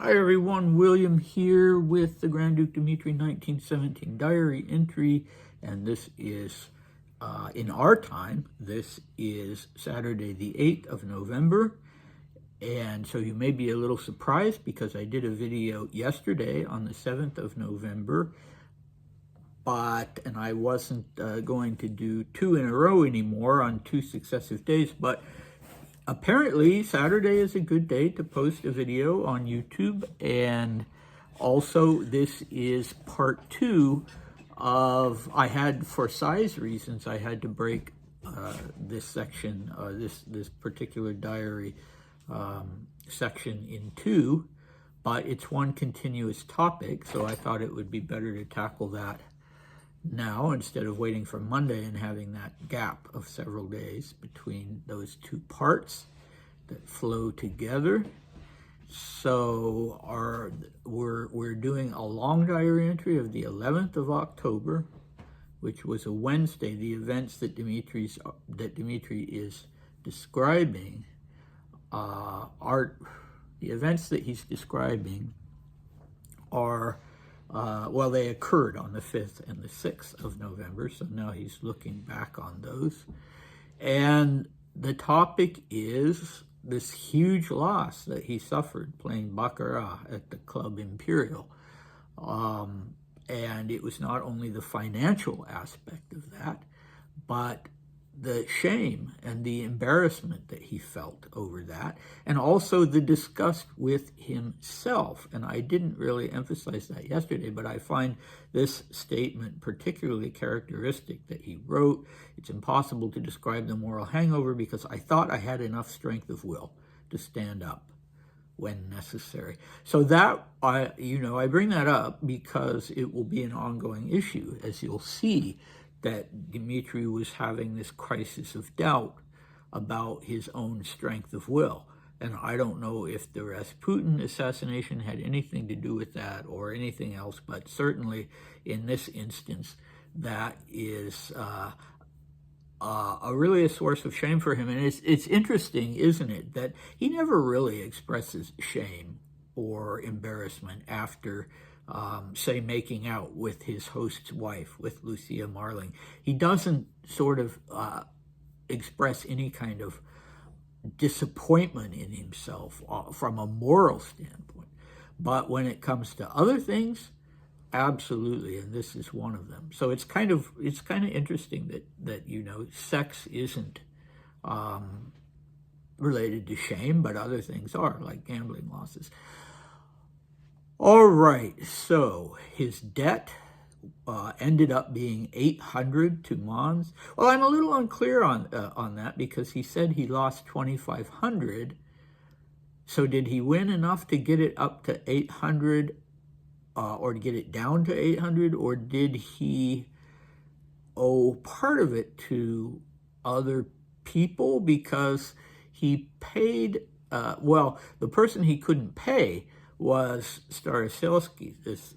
Hi everyone, William here with the Grand Duke Dmitri 1917 diary entry, and this is, in our time, this is Saturday the 8th of November, and so you may be a little surprised because I did a video yesterday on the 7th of November, and I wasn't going to do two in a row anymore on two successive days, but apparently, Saturday is a good day to post a video on YouTube, and also this is part two of, for size reasons, I had to break this section, this particular diary section in two, but it's one continuous topic, so I thought it would be better to tackle that now instead of waiting for Monday and having that gap of several days between those two parts that flow together. So we're doing a long diary entry of the 11th of October, which was a Wednesday. The events that Dmitri is describing well, they occurred on the 5th and the 6th of November, so now he's looking back on those. And the topic is this huge loss that he suffered playing Baccarat at the Club Imperial. And it was not only the financial aspect of that, but the shame and the embarrassment that he felt over that, and also the disgust with himself. And I didn't really emphasize that yesterday, but I find this statement particularly characteristic that he wrote. It's impossible to describe the moral hangover because I thought I had enough strength of will to stand up when necessary. So that, I bring that up because it will be an ongoing issue, as you'll see, that Dmitri was having this crisis of doubt about his own strength of will. And I don't know if the Rasputin assassination had anything to do with that or anything else, but certainly in this instance, that is really a source of shame for him. And it's interesting, isn't it, that he never really expresses shame or embarrassment after say, making out with his host's wife, with Lucia Marling. He doesn't sort of express any kind of disappointment in himself from a moral standpoint. But when it comes to other things, absolutely, and this is one of them. So it's kind of interesting that sex isn't related to shame, but other things are, like gambling losses. All right, so his debt ended up being 800 to Mons. Well, I'm a little unclear on that because he said he lost 2,500. So did he win enough to get it up to 800 or to get it down to 800, or did he owe part of it to other people because he paid, the person he couldn't pay was Staroselsky, this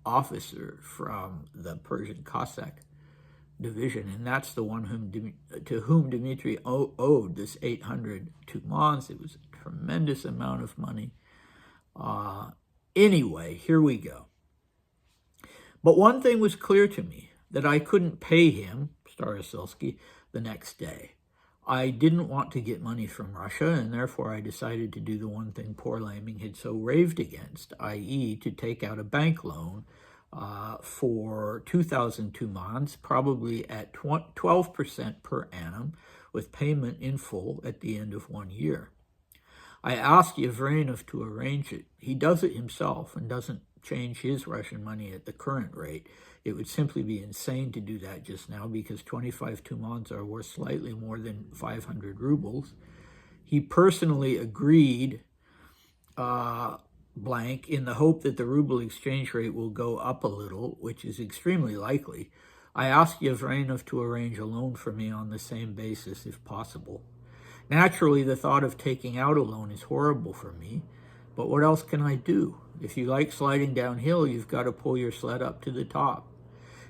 officer from the Persian Cossack division, and that's the one to whom Dmitri owed this 800 to Mons. It was a tremendous amount of money. Anyway, here we go. But one thing was clear to me, that I couldn't pay him, Staroselsky, the next day. I didn't want to get money from Russia, and therefore I decided to do the one thing poor Laming had so raved against, i.e. to take out a bank loan for 2,000 tumans, probably at 12% per annum, with payment in full at the end of 1 year. I asked Yevrenov to arrange it. He does it himself and doesn't change his Russian money at the current rate. It would simply be insane to do that just now because 25 tumans are worth slightly more than 500 rubles. He personally agreed, blank, in the hope that the ruble exchange rate will go up a little, which is extremely likely. I asked Yevrenov to arrange a loan for me on the same basis if possible. Naturally, the thought of taking out a loan is horrible for me, but what else can I do? If you like sliding downhill, you've got to pull your sled up to the top.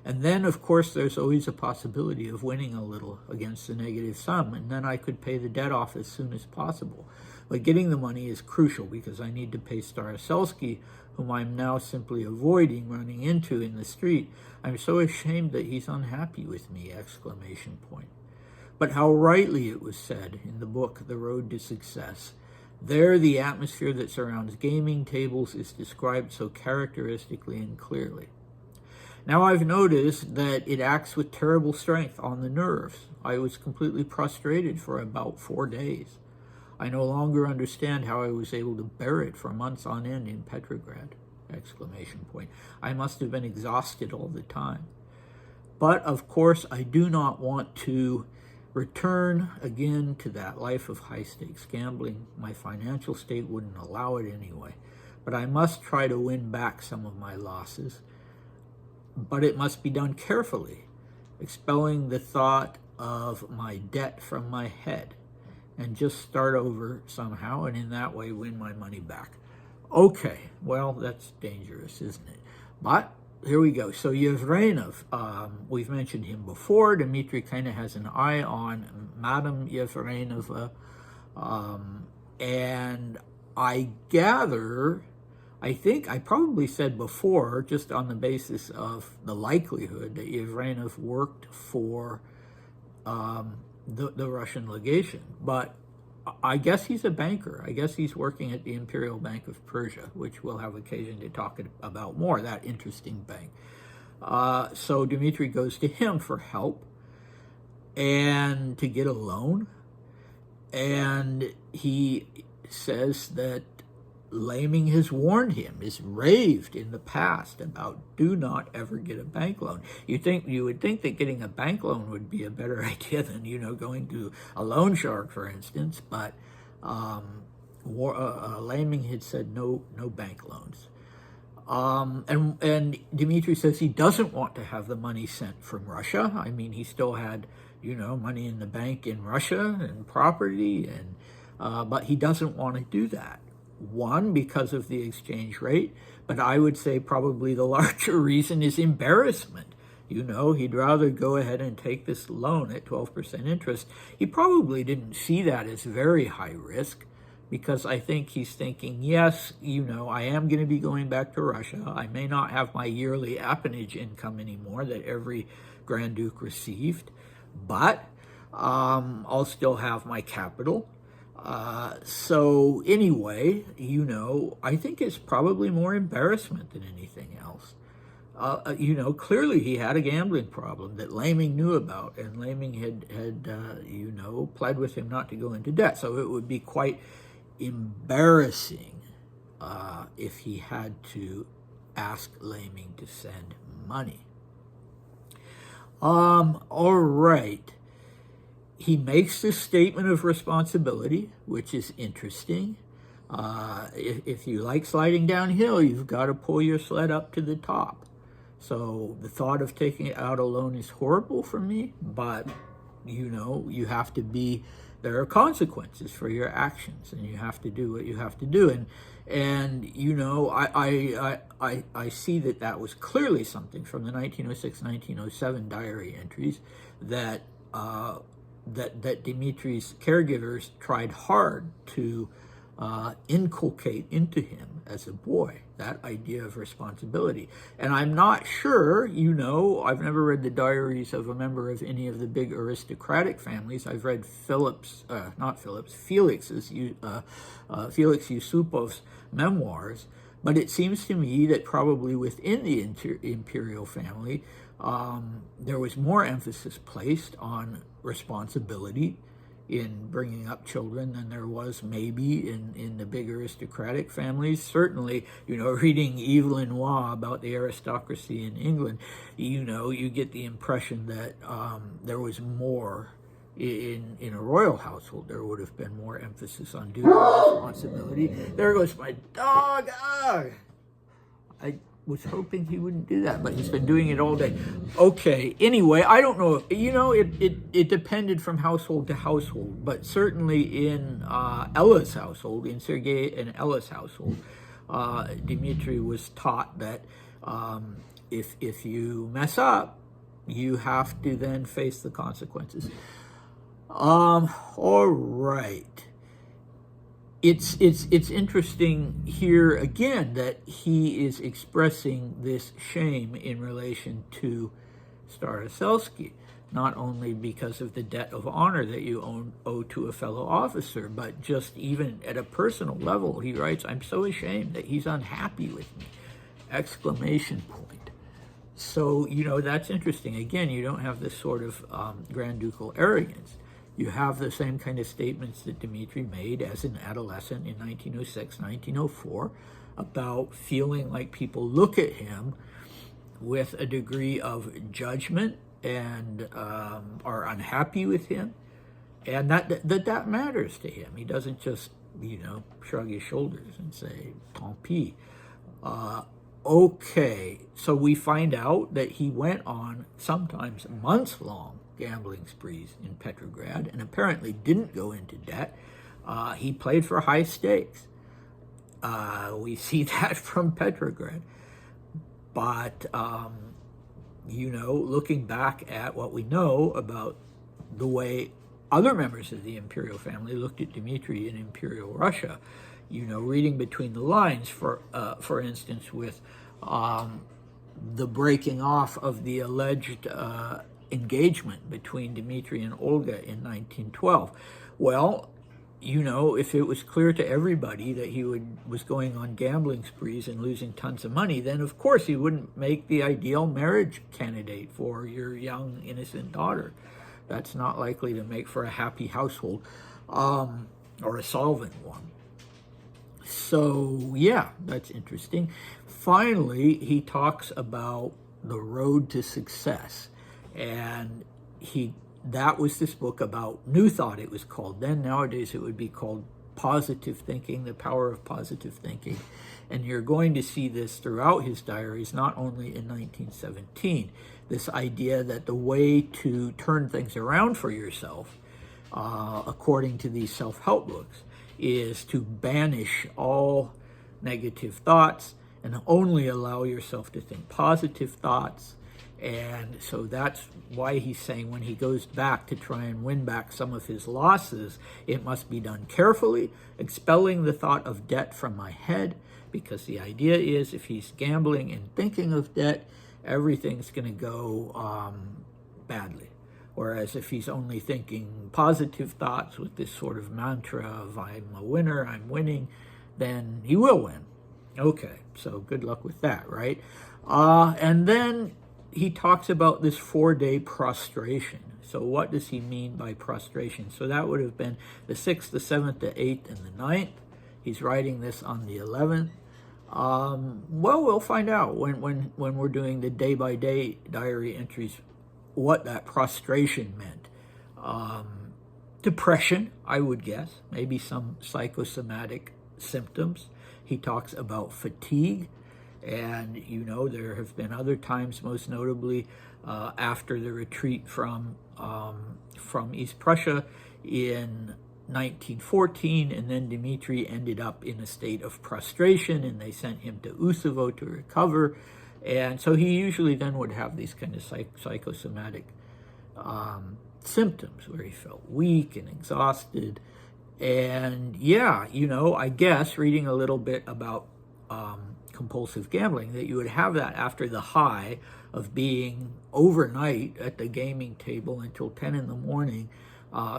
And then, of course, there's always a possibility of winning a little against the negative sum, and then I could pay the debt off as soon as possible. But getting the money is crucial because I need to pay Staroselsky, whom I'm now simply avoiding running into in the street. I'm so ashamed that he's unhappy with me, exclamation point. But how rightly it was said in the book, The Road to Success. There, the atmosphere that surrounds gaming tables is described so characteristically and clearly. Now I've noticed that it acts with terrible strength on the nerves. I was completely prostrated for about 4 days. I no longer understand how I was able to bear it for months on end in Petrograd, exclamation point. I must have been exhausted all the time. But, of course, I do not want to return again to that life of high-stakes gambling. My financial state wouldn't allow it anyway. But I must try to win back some of my losses. But it must be done carefully, expelling the thought of my debt from my head, and just start over somehow, and in that way win my money back. Okay, well, that's dangerous, isn't it? But here we go. So Yevrenov, we've mentioned him before. Dmitri kind of has an eye on Madame Yevrenova, and I gather, I think I probably said before, just on the basis of the likelihood that Yevrenov worked for the Russian legation, but I guess he's a banker. I guess he's working at the Imperial Bank of Persia, which we'll have occasion to talk about more, that interesting bank. So Dmitri goes to him for help and to get a loan, and he says that Laming has warned him, has raved in the past about do not ever get a bank loan. You would think that getting a bank loan would be a better idea than, going to a loan shark, for instance, but Laming had said no bank loans. And Dmitri says he doesn't want to have the money sent from Russia. I mean, he still had, money in the bank in Russia and property, and but he doesn't want to do that. One, because of the exchange rate, but I would say probably the larger reason is embarrassment. He'd rather go ahead and take this loan at 12% interest. He probably didn't see that as very high risk, because I think he's thinking, yes, I am going to be going back to Russia. I may not have my yearly appanage income anymore that every Grand Duke received, but I'll still have my capital. So anyway, I think it's probably more embarrassment than anything else. Clearly he had a gambling problem that Laming knew about, and Laming had pled with him not to go into debt. So it would be quite embarrassing if he had to ask Laming to send money. All right. He makes this statement of responsibility, which is interesting. If you like sliding downhill, you've got to pull your sled up to the top. So the thought of taking out a loan is horrible for me, but, you have to be, there are consequences for your actions, and you have to do what you have to do. And I see that was clearly something from the 1906-1907 diary entries that Dmitri's caregivers tried hard to inculcate into him as a boy, that idea of responsibility. And I'm not sure, I've never read the diaries of a member of any of the big aristocratic families. I've read Felix Yusupov's memoirs, but it seems to me that probably within the imperial family, there was more emphasis placed on responsibility in bringing up children than there was maybe in the big aristocratic families. Certainly, reading Yves Lenoir about the aristocracy in England, you get the impression that there was more in a royal household. There would have been more emphasis on duty and responsibility. There goes my dog. I was hoping he wouldn't do that, but he's been doing it all day. Okay, anyway, I don't know. It depended from household to household, but certainly in Ella's household, in Sergei and Ella's household, Dmitri was taught that if you mess up, you have to then face the consequences. All right. it's interesting here again that he is expressing this shame in relation to Staroselsky, not only because of the debt of honor that you owe to a fellow officer, but just even at a personal level. He writes, "I'm so ashamed that he's unhappy with me!" Exclamation point. So, that's interesting. Again, you don't have this sort of Grand Ducal arrogance. You have the same kind of statements that Dmitri made as an adolescent in 1906, 1904, about feeling like people look at him with a degree of judgment and are unhappy with him, and that matters to him. He doesn't just, shrug his shoulders and say, tant pis. Okay, so we find out that he went on sometimes months-long gambling sprees in Petrograd and apparently didn't go into debt. He played for high stakes. We see that from Petrograd. But, looking back at what we know about the way other members of the imperial family looked at Dmitri in Imperial Russia, reading between the lines, for instance, with the breaking off of the alleged engagement between Dmitri and Olga in 1912. Well, if it was clear to everybody that he was going on gambling sprees and losing tons of money, then of course he wouldn't make the ideal marriage candidate for your young, innocent daughter. That's not likely to make for a happy household, or a solvent one. So, yeah, that's interesting. Finally, he talks about the road to success. And that was this book about New Thought, it was called. Then nowadays it would be called Positive Thinking, The Power of Positive Thinking. And you're going to see this throughout his diaries, not only in 1917. This idea that the way to turn things around for yourself, according to these self-help books, is to banish all negative thoughts and only allow yourself to think positive thoughts. And so that's why he's saying when he goes back to try and win back some of his losses, it must be done carefully, expelling the thought of debt from my head, because the idea is if he's gambling and thinking of debt, everything's going to go badly. Whereas if he's only thinking positive thoughts with this sort of mantra of I'm a winner, I'm winning, then he will win. Okay, so good luck with that, right? And then he talks about this 4-day prostration. So what does he mean by prostration? So that would have been the 6th, the 7th, the 8th, and the 9th. He's writing this on the 11th. Well, we'll find out when we're doing the day-by-day diary entries what that prostration meant. Depression, I would guess, maybe some psychosomatic symptoms. He talks about fatigue. And, there have been other times, most notably after the retreat from East Prussia in 1914, and then Dmitri ended up in a state of prostration, and they sent him to Usovo to recover. And so he usually then would have these kind of psychosomatic symptoms where he felt weak and exhausted. And, yeah, I guess reading a little bit about compulsive gambling, that you would have that after the high of being overnight at the gaming table until 10 in the morning.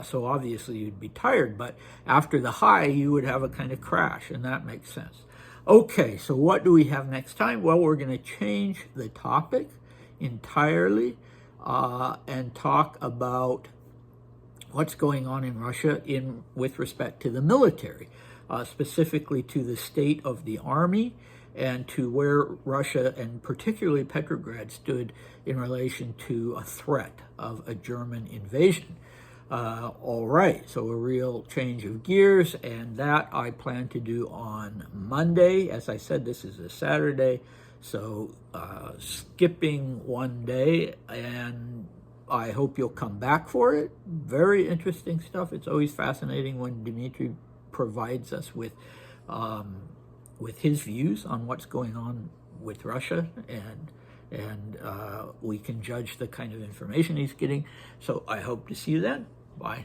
So obviously you'd be tired, but after the high, you would have a kind of crash, and that makes sense. Okay, so what do we have next time? Well, we're going to change the topic entirely and talk about what's going on in Russia with respect to the military, specifically to the state of the army and to where Russia and particularly Petrograd stood in relation to a threat of a German invasion. All right, so a real change of gears, and that I plan to do on Monday. As I said, this is a Saturday, so skipping one day, and I hope you'll come back for it. Very interesting stuff. It's always fascinating when Dmitri provides us with his views on what's going on with Russia, and we can judge the kind of information he's getting. So I hope to see you then. Bye.